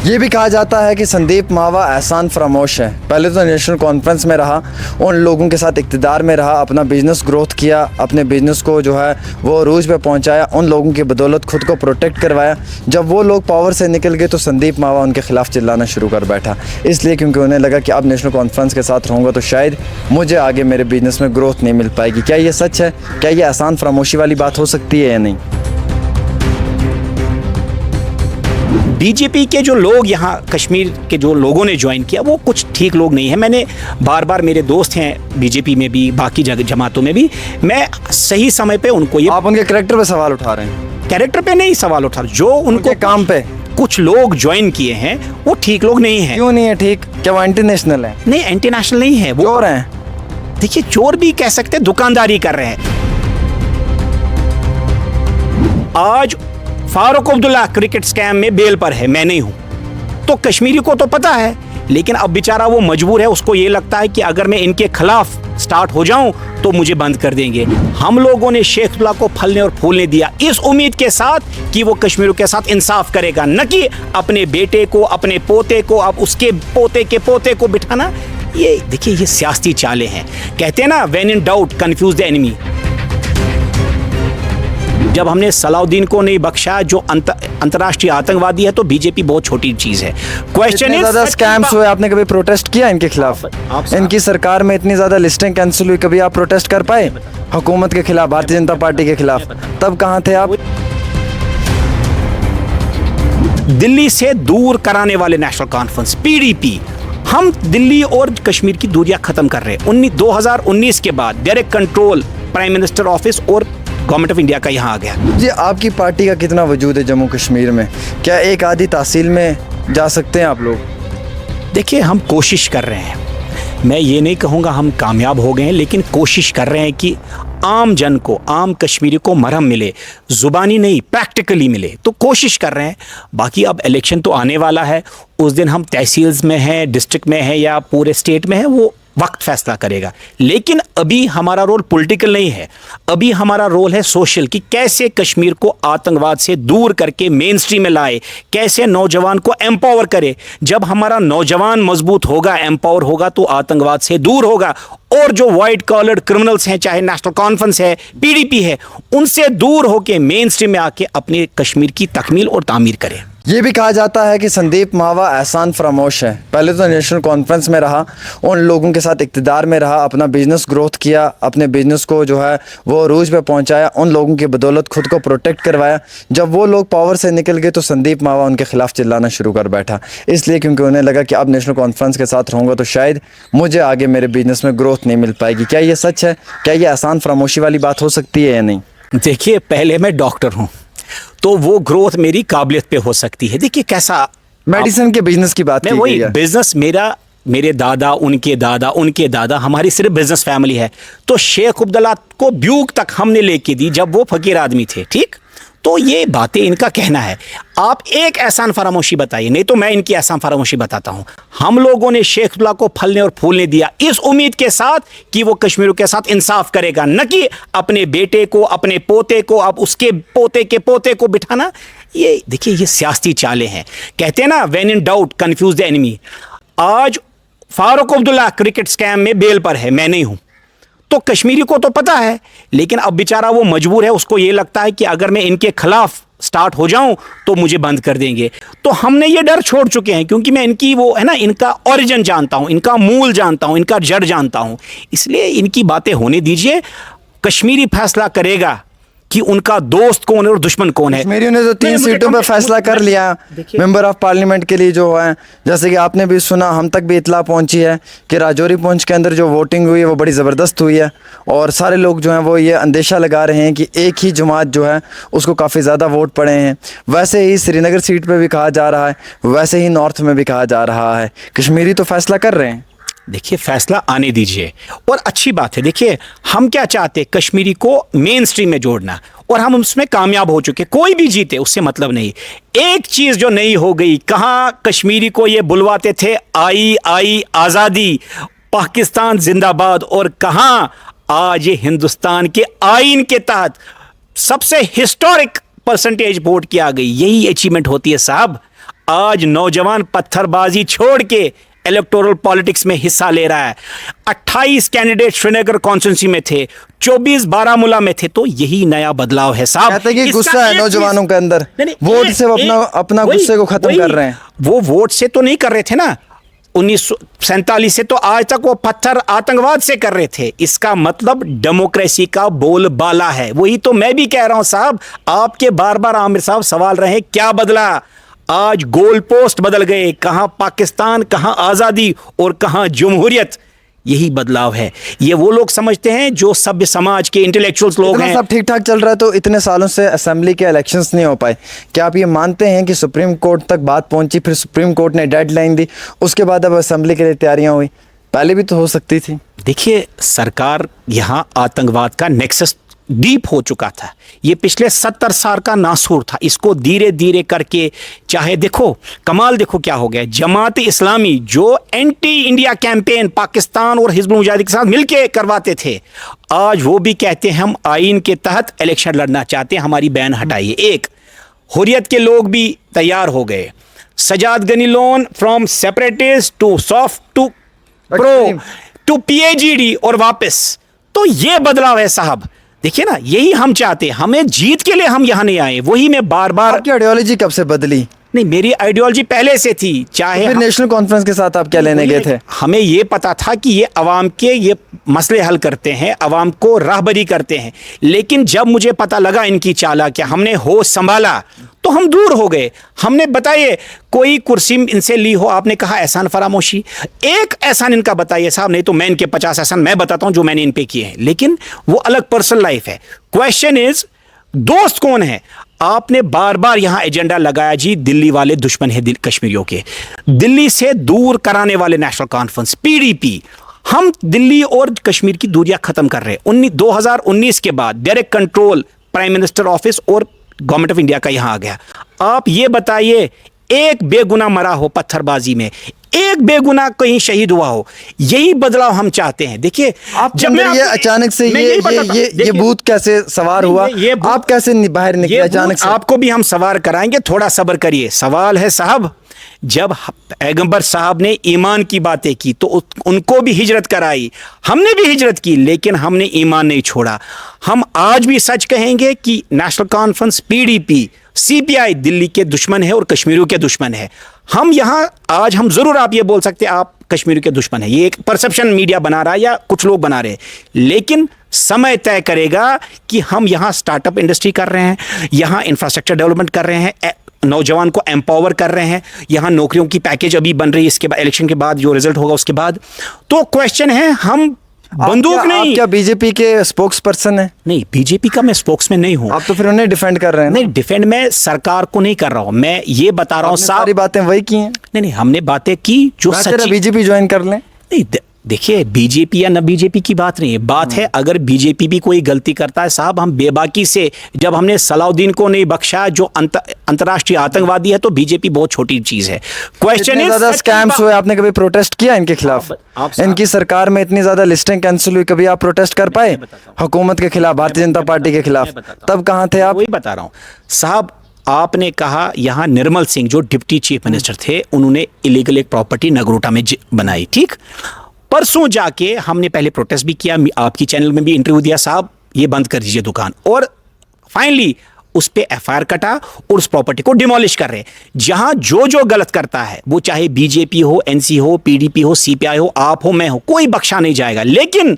ये भी कहा जाता है कि संदीप मावा एहसान फरामोश है। पहले तो नेशनल कॉन्फ्रेंस में रहा, उन लोगों के साथ इक़्तिदार में रहा, अपना बिजनेस ग्रोथ किया, अपने बिजनेस को जो है वो अरूज पे पहुंचाया, उन लोगों की बदौलत खुद को प्रोटेक्ट करवाया। जब वो लोग पावर से निकल गए तो संदीप मावा उनके खिलाफ चिल्लाना शुरू कर बैठा, इसलिए क्योंकि उन्हें लगा कि अब नेशनल कॉन्फ्रेंस के साथ रहूँगा तो शायद मुझे आगे मेरे बिजनेस में ग्रोथ नहीं मिल पाएगी। क्या ये सच है? क्या ये एहसान फरामोशी वाली बात हो सकती है या नहीं? बीजेपी के जो लोग यहाँ कश्मीर के जो लोगों ने ज्वाइन किया वो कुछ ठीक लोग नहीं है। मैंने बार बार, मेरे दोस्त हैं बीजेपी में भी, बाकी जमातों में भी, मैं सही समय पे उनको आप उनके कैरेक्टर पे सवाल उठा रहे हैं? कैरेक्टर पे नहीं सवाल उठा रहे, जो उनको काम पे कुछ लोग ज्वाइन किए हैं वो ठीक लोग नहीं है। क्यों नहीं है ठीक? क्या वो एंटी नेशनल है? नहीं, एंटी नेशनल नहीं है, वो चोर हैं। देखिए, चोर भी कह सकते, दुकानदारी कर रहे हैं। आज फारूक अब्दुल्ला क्रिकेट स्कैम में बेल पर है, मैं नहीं हूं, तो कश्मीरी को तो पता है, लेकिन अब बेचारा वो मजबूर है। उसको ये लगता है कि अगर मैं इनके खिलाफ स्टार्ट हो जाऊं तो मुझे बंद कर देंगे। हम लोगों ने शेख अब्दुल्ला को फलने और फूलने दिया इस उम्मीद के साथ कि वो कश्मीरियों के साथ इंसाफ करेगा, न कि अपने बेटे को, अपने पोते को, अब उसके पोते के पोते को बिठाना। ये देखिए, ये सियासी चालें हैं। कहते हैं ना, when in doubt confuse the enemy. जब हमने सलाउद्दीन को नहीं बख्शा जो अंतर्राष्ट्रीय आतंकवादी है, तो बीजेपी बहुत छोटी चीज है। क्वेश्चन इज, ज्यादा स्कैम्स हुए, आपने कभी प्रोटेस्ट किया इनके खिलाफ? इनकी सरकार में इतनी ज्यादा लिस्टिंग कैंसिल हुई, कभी आप प्रोटेस्ट कर पाए हुकूमत के खिलाफ, भारतीय जनता पार्टी के खिलाफ? तब कहाँ थे आप? दिल्ली से दूर कराने वाले नेशनल कॉन्फ्रेंस पीडीपी, हम दिल्ली और कश्मीर की दूरियां खत्म कर रहे हैं। 2019 के बाद direct control prime minister office और गवर्नमेंट ऑफ इंडिया का यहाँ आ गया। जी, आपकी पार्टी का कितना वजूद है जम्मू कश्मीर में? क्या एक आधी तहसील में जा सकते हैं आप लोग? देखिए, हम कोशिश कर रहे हैं, मैं ये नहीं कहूँगा हम कामयाब हो गए हैं, लेकिन कोशिश कर रहे हैं कि आम जन को, आम कश्मीरी को मरहम मिले, ज़ुबानी नहीं प्रैक्टिकली मिले, तो कोशिश कर रहे हैं। बाकी अब इलेक्शन तो आने वाला है, उस दिन हम तहसील्स में हैं, डिस्ट्रिक्ट में हैं या पूरे स्टेट में हैं, वो वक्त फैसला करेगा। लेकिन अभी हमारा रोल पॉलिटिकल नहीं है, अभी हमारा रोल है सोशल, कि कैसे कश्मीर को आतंकवाद से दूर करके मेन स्ट्रीम में लाए, कैसे नौजवान को एम्पावर करे। जब हमारा नौजवान मजबूत होगा, एम्पावर होगा, तो आतंकवाद से दूर होगा, और जो वाइट कॉलर्ड क्रिमिनल्स हैं, चाहे नेशनल कॉन्फ्रेंस है, पीडीपी है, उनसे दूर होके मेन स्ट्रीम में आके अपने कश्मीर की तकमील और तामीर करें। ये भी कहा जाता है कि संदीप मावा एहसान फरामोश है। पहले तो नेशनल कॉन्फ्रेंस में रहा, उन लोगों के साथ इक़्तिदार में रहा, अपना बिजनेस ग्रोथ किया, अपने बिजनेस को जो है वो अरूज पे पहुंचाया, उन लोगों की बदौलत खुद को प्रोटेक्ट करवाया। जब वो लोग पावर से निकल गए तो संदीप मावा उनके खिलाफ चिल्लाना शुरू कर बैठा, इसलिए क्योंकि उन्हें लगा कि अब नेशनल कॉन्फ्रेंस के साथ रहूँगा तो शायद मुझे आगे मेरे बिजनेस में ग्रोथ नहीं मिल पाएगी। क्या ये सच है? क्या ये एहसान फरामोशी वाली बात हो सकती है या नहीं? देखिए, पहले मैं डॉक्टर हूँ, तो वो ग्रोथ मेरी काबिलियत पे हो सकती है। देखिए कैसा, मेडिसिन के बिजनेस की बात मैं वही बिजनेस, मेरे दादा, उनके दादा, हमारी सिर्फ बिजनेस फैमिली है। तो शेख अब्दुल्ला को ब्यूक तक हमने लेके दी जब वो फकीर आदमी थे, ठीक? तो ये बातें इनका कहना है। आप एक एहसान फरामोशी बताइए, नहीं तो मैं इनकी एहसान फरामोशी बताता हूं। हम लोगों ने शेख अब्दुल्ला को फलने और फूलने दिया इस उम्मीद के साथ कि वो कश्मीरियों के साथ इंसाफ करेगा, न कि अपने बेटे को, अपने पोते को, अब उसके पोते के पोते को बिठाना। ये देखिए, ये सियासी चालें हैं। कहते हैं ना, when in doubt confuse the enemy. आज फारूक अब्दुल्ला क्रिकेट स्कैम में बेल पर है, मैं नहीं हूं, तो कश्मीरी को तो पता है, लेकिन अब बेचारा वो मजबूर है। उसको ये लगता है कि अगर मैं इनके खिलाफ स्टार्ट हो जाऊं तो मुझे बंद कर देंगे। तो हमने ये डर छोड़ चुके हैं, क्योंकि मैं इनकी वो है ना, इनका ओरिजिन जानता हूं, इनका मूल जानता हूं, इनका जड़ जानता हूं। इसलिए इनकी बातें होने दीजिए, कश्मीरी फैसला करेगा कि उनका दोस्त कौन है और दुश्मन कौन है। कश्मीरियों ने तो 3 सीटों पर फैसला कर लिया मेंबर ऑफ पार्लियामेंट के लिए जो है। जैसे कि आपने भी सुना, हम तक भी इतला पहुंची है कि राजौरी पुंछ के अंदर जो वोटिंग हुई है वो बड़ी ज़बरदस्त हुई है, और सारे लोग जो हैं वो ये अंदेशा लगा रहे हैं कि एक ही जमात जो है उसको काफ़ी ज़्यादा वोट पड़े हैं। वैसे ही श्रीनगर सीट पर भी कहा जा रहा है, वैसे ही नॉर्थ में भी कहा जा रहा है। कश्मीरी तो फैसला कर रहे हैं। देखिए, फैसला आने दीजिए, और अच्छी बात है। देखिए, हम क्या चाहते, कश्मीरी को मेन स्ट्रीम में जोड़ना, और हम उसमें कामयाब हो चुके। कोई भी जीते उससे मतलब नहीं। एक चीज जो नहीं हो गई, कहां कश्मीरी को ये बुलवाते थे आई आजादी, पाकिस्तान जिंदाबाद, और कहां आज ये हिंदुस्तान के आईन के तहत सबसे हिस्टोरिक परसेंटेज वोट की आ गई। यही अचीवमेंट होती है साहब। आज नौजवान पत्थरबाजी छोड़ के इलेक्टोरल पॉलिटिक्स में हिस्सा ले रहा है। 28 कैंडिडेट श्रीनगर कॉन्स्टिट्यूंसी में थे, 24 बारामूला में थे। तो यही नया बदलाव है साहब। कहते हैं कि इसका गुस्सा है एक नौजवानों के अंदर, नहीं, वोट से वो अपना गुस्से को खत्म कर रहे हैं। वो वोट से तो नहीं कर रहे थे ना, 1947 से तो आज तक वो पत्थर आतंकवाद से कर रहे थे। इसका मतलब डेमोक्रेसी का बोलबाला है। वही तो मैं भी कह रहा हूं साहब, आपके बार बार आमिर साहब सवाल रहे क्या बदला। आज गोल पोस्ट बदल गए, कहां पाकिस्तान, कहां आजादी और कहां जमहूरियत। यही बदलाव है। ये वो लोग समझते हैं जो सभ्य समाज के इंटेलेक्चुअल्स लोग हैं। सब ठीक ठाक चल रहा है तो इतने सालों से असेंबली के इलेक्शंस नहीं हो पाए। क्या आप ये मानते हैं कि सुप्रीम कोर्ट तक बात पहुंची, फिर सुप्रीम कोर्ट ने डेडलाइन दी, उसके बाद अब असेंबली के लिए तैयारियां हुई? पहले भी तो हो सकती थी। देखिए, सरकार यहां आतंकवाद का नेक्सस डीप हो चुका था। ये पिछले 70 साल का नासूर था। इसको धीरे धीरे करके, चाहे देखो कमाल देखो क्या हो गया। जमात इस्लामी जो एंटी इंडिया कैंपेन पाकिस्तान और हिजबुल मुजाहिदीन के साथ मिलके करवाते थे, आज वो भी कहते हैं हम आइन के तहत इलेक्शन लड़ना चाहते हैं, हमारी बैन हटाइए। एक हुर्रियत के लोग भी तैयार हो गए। Sajad Gani Lone from separatist to soft to pro to PAGD और वापस। तो ये बदलाव है साहब। देखिए ना, यही हम चाहते हैं। हमें जीत के लिए हम यहां नहीं आए। वही मैं बार बार। आपकी आइडियोलॉजी कब से बदली? नहीं, मेरी आइडियोलॉजी पहले से थी। चाहे फिर नेशनल कॉन्फ्रेंस के साथ आप क्या लेने गए थे? हमें ये पता था कि ये अवाम के ये मसले हल करते हैं, अवाम को राहबरी करते हैं। लेकिन जब मुझे पता लगा इनकी चालाकियां, हमने होश संभाला तो हम दूर हो गए। हमने बताइए कोई कुर्सी इनसे ली हो, आपने कहा एहसान फरामोशी। एक एहसान इनका बताइए साहब, नहीं तो मैं इनके 50 एहसान मैं बताता हूं जो मैंने इन पे किए हैं। लेकिन वो अलग पर्सनल लाइफ है। क्वेश्चन इज दोस्त कौन है? आपने बार बार यहां एजेंडा लगाया जी दिल्ली वाले दुश्मन है कश्मीरियों के, दिल्ली से दूर कराने वाले नेशनल कॉन्फ्रेंस PDP। हम दिल्ली और कश्मीर की दूरियां खत्म कर रहे हैं। 2019 के बाद direct control prime minister office और गवर्नमेंट ऑफ इंडिया का यहां आ गया। आप ये बताइए, एक बेगुनाह मरा हो पत्थरबाजी में, एक बेगुनाह कहीं शहीद हुआ हो, यही बदलाव हम चाहते हैं। देखिए, जब मैं ये अचानक से ये भूत कैसे सवार हुआ, आप कैसे बाहर निकले अचानक से? आपको भी हम सवार कराएंगे, थोड़ा सब्र करिए। सवाल है साहब, जब पैगंबर साहब ने ईमान की बातें की तो उनको भी हिजरत कराई, हमने भी हिजरत की, लेकिन हमने ईमान नहीं छोड़ा। हम आज भी सच कहेंगे कि national conference PDP CPI Delhi के दुश्मन है और कश्मीरियों के दुश्मन है। हम यहां आज हम जरूर, आप ये बोल सकते हैं आप कश्मीर के दुश्मन है, ये एक परसेप्शन मीडिया बना रहा है या कुछ लोग बना रहे हैं, लेकिन समय तय करेगा कि हम यहां स्टार्टअप इंडस्ट्री कर रहे हैं, यहां इंफ्रास्ट्रक्चर डेवलपमेंट कर रहे हैं, नौजवान को एम्पावर कर रहे हैं, यहां नौकरियों की पैकेज अभी बन रही है, इसके बाद इलेक्शन के बाद जो रिजल्ट होगा उसके बाद। तो क्वेश्चन है, हम बंदूक नहीं। आप क्या बीजेपी के स्पोक्स पर्सन है? नहीं, बीजेपी का मैं स्पोक्समैन नहीं हूं। आप तो फिर उन्हें डिफेंड कर रहे हैं ना? नहीं, डिफेंड मैं सरकार को नहीं कर रहा हूं, मैं ये बता रहा हूं साहब, सारी बातें वही की हैं। नहीं, हमने बातें की जो सच्ची। बीजेपी ज्वाइन कर लें? नहीं, देखिए, बीजेपी या न बीजेपी की बात नहीं है। बात है अगर बीजेपी भी कोई गलती करता है साहब, हम बेबाकी से, जब हमने सलाउद्दीन को नहीं बख्शा जो अंतर्राष्ट्रीय आतंकवादी है, तो बीजेपी बहुत छोटी चीज है। क्वेश्चन इज, ज्यादा स्कैम्स हुए, आपने कभी प्रोटेस्ट किया इनके खिलाफ? इनकी सरकार में इतनी ज्यादा लिस्टिंग कैंसिल हुई, कभी आप प्रोटेस्ट कर पाए हुकूमत के खिलाफ, भारतीय जनता पार्टी के खिलाफ? तब कहां थे आप? वही बता रहा हूं साहब। आपने कहा यहां निर्मल सिंह जो डिप्टी चीफ मिनिस्टर थे, उन्होंने इलीगल एक प्रॉपर्टी नगरोटा में बनाई, ठीक। परसों जाके हमने पहले प्रोटेस्ट भी किया, आपकी चैनल में भी इंटरव्यू दिया, साहब ये बंद कर दीजिए दुकान, और फाइनली उस पे FIR कटा और उस प्रॉपर्टी को डिमोलिश कर रहे हैं। जहां जो जो गलत करता है, वो चाहे बीजेपी हो, NC हो, PDP हो, CPI हो, आप हो, मैं हो, कोई बख्शा नहीं जाएगा। लेकिन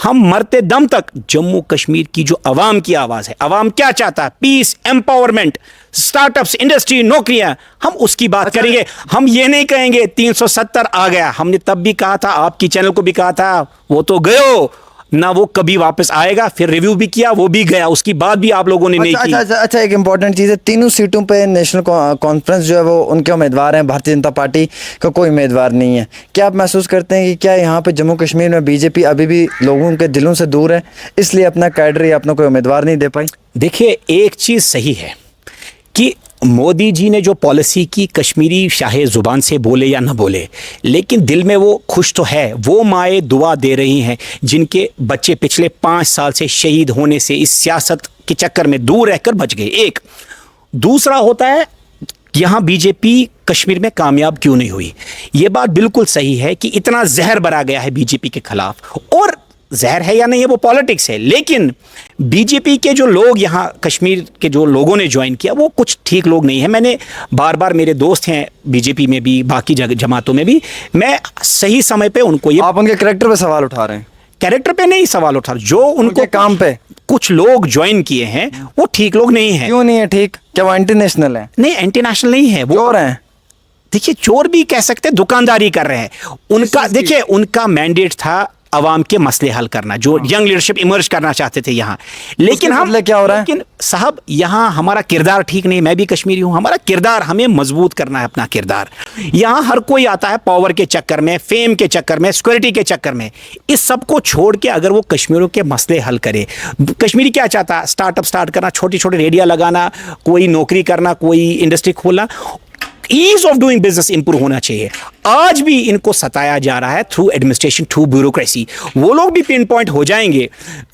हम मरते दम तक जम्मू कश्मीर की जो अवाम की आवाज है, अवाम क्या चाहता है, पीस, एम्पावरमेंट, स्टार्टअप्स, इंडस्ट्री, नौकरियां, हम उसकी बात करेंगे। हम ये नहीं कहेंगे 370 आ गया। हमने तब भी कहा था, आपकी चैनल को भी कहा था, वो तो गयो ना, वो कभी वापस आएगा। फिर रिव्यू भी किया, वो भी गया, उसकी बात भी आप लोगों ने नहीं की। अच्छा, एक इंपॉर्टेंट चीज है, तीनों सीटों पे नेशनल कॉन्फ्रेंस जो है वो उनके उम्मीदवार हैं, भारतीय जनता पार्टी का कोई उम्मीदवार नहीं है। क्या आप महसूस करते हैं कि क्या यहाँ पे जम्मू कश्मीर में बीजेपी अभी भी लोगों के दिलों से दूर है, इसलिए अपना कैडर या अपना कोई उम्मीदवार नहीं दे पाई? देखिए, एक चीज सही है कि मोदी जी ने जो पॉलिसी की, कश्मीरी चाहे जुबान से बोले या ना बोले, लेकिन दिल में वो खुश तो है। वो माएँ दुआ दे रही हैं जिनके बच्चे पिछले 5 साल से शहीद होने से इस सियासत के चक्कर में दूर रहकर बच गए। एक दूसरा होता है यहाँ बीजेपी कश्मीर में कामयाब क्यों नहीं हुई। ये बात बिल्कुल सही है कि इतना जहर भरा गया है बीजेपी के खिलाफ, और जहर है या नहीं है वो पॉलिटिक्स है, लेकिन बीजेपी के जो लोग यहाँ कश्मीर के जो लोगों ने ज्वाइन किया वो कुछ ठीक लोग नहीं है। मैंने बार बार, मेरे दोस्त हैं बीजेपी में भी, बाकी जमातों में भी, मैं सही समय पे उनको ये, आप उनके करेक्टर पे सवाल उठा रहे हैं? कैरेक्टर पे नहीं सवाल उठा, जो उनको काम पे कुछ लोग ज्वाइन किए हैं वो ठीक लोग नहीं है। क्यों नहीं है ठीक? क्या वो एंटी नेशनल है? नहीं, एंटी नेशनल नहीं है वो, चोर हैं। देखिए चोर भी कह सकते हैं, दुकानदारी कर रहे हैं। उनका देखिए, उनका मैंडेट था अवाम के मसले हल करना, जो यंग लीडरशिप इमर्ज करना चाहते थे यहाँ, लेकिन हम क्या हो रहा है? लेकिन साहब यहाँ हमारा किरदार ठीक नहीं। मैं भी कश्मीरी हूँ, हमारा किरदार, हमें मजबूत करना है अपना किरदार। यहाँ हर कोई आता है पावर के चक्कर में, फेम के चक्कर में, सिक्योरिटी के चक्कर में। इस सब को छोड़ के अगर वो कश्मीरियों के मसले हल करे, कश्मीरी क्या चाहता है? स्टार्टअप स्टार्ट करना, छोटी छोटी रेडिया लगाना, कोई नौकरी करना, कोई इंडस्ट्री खोलना, ease of doing business improve होना चाहिए। आज भी इनको सताया जा रहा है थ्रू एडमिनिस्ट्रेशन, थ्रू ब्यूरोक्रेसी। वो लोग भी पिन पॉइंट हो जाएंगे।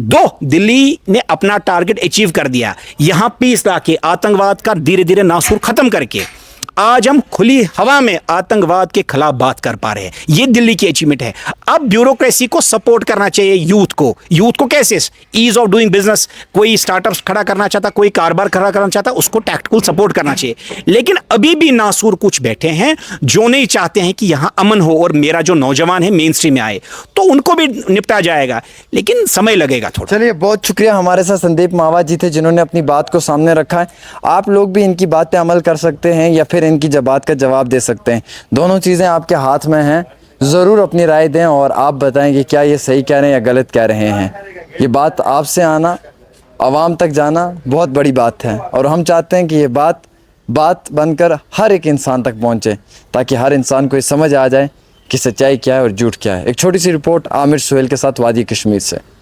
दिल्ली ने अपना टारगेट अचीव कर दिया, यहां पीस ला के आतंकवाद का धीरे धीरे नासूर खत्म करके आज हम खुली हवा में आतंकवाद के खिलाफ बात कर पा रहे हैं। ये दिल्ली की अचीवमेंट है। अब ब्यूरोक्रेसी को सपोर्ट करना चाहिए, यूथ को कैसे? ईज ऑफ डूइंग बिजनेस, कोई स्टार्टअप खड़ा करना चाहता, कोई कारोबार खड़ा करना चाहता, उसको टैक्टिकल सपोर्ट करना चाहिए। लेकिन अभी भी नासूर कुछ बैठे हैं जो नहीं चाहते हैं कि यहां अमन हो और मेरा जो नौजवान है मेन स्ट्रीम में आए, तो उनको भी निपटा जाएगा, लेकिन समय लगेगा थोड़ा। चलिए, बहुत शुक्रिया। हमारे साथ संदीप मावा जी थे जिन्होंने अपनी बात को सामने रखा है। आप लोग भी इनकी बात पे अमल कर सकते हैं या फिर इनकी बात का जवाब दे सकते हैं। दोनों चीज़ें आपके हाथ में हैं। ज़रूर अपनी राय दें और आप बताएं कि क्या ये सही कह रहे हैं या गलत कह रहे हैं। ये बात आपसे आना, आवाम तक जाना बहुत बड़ी बात है, और हम चाहते हैं कि ये बात बनकर हर एक इंसान तक पहुंचे, ताकि हर इंसान को ये समझ आ जाए कि सच्चाई क्या है और झूठ क्या है। एक छोटी सी रिपोर्ट आमिर सुहेल के साथ, वादी कश्मीर से।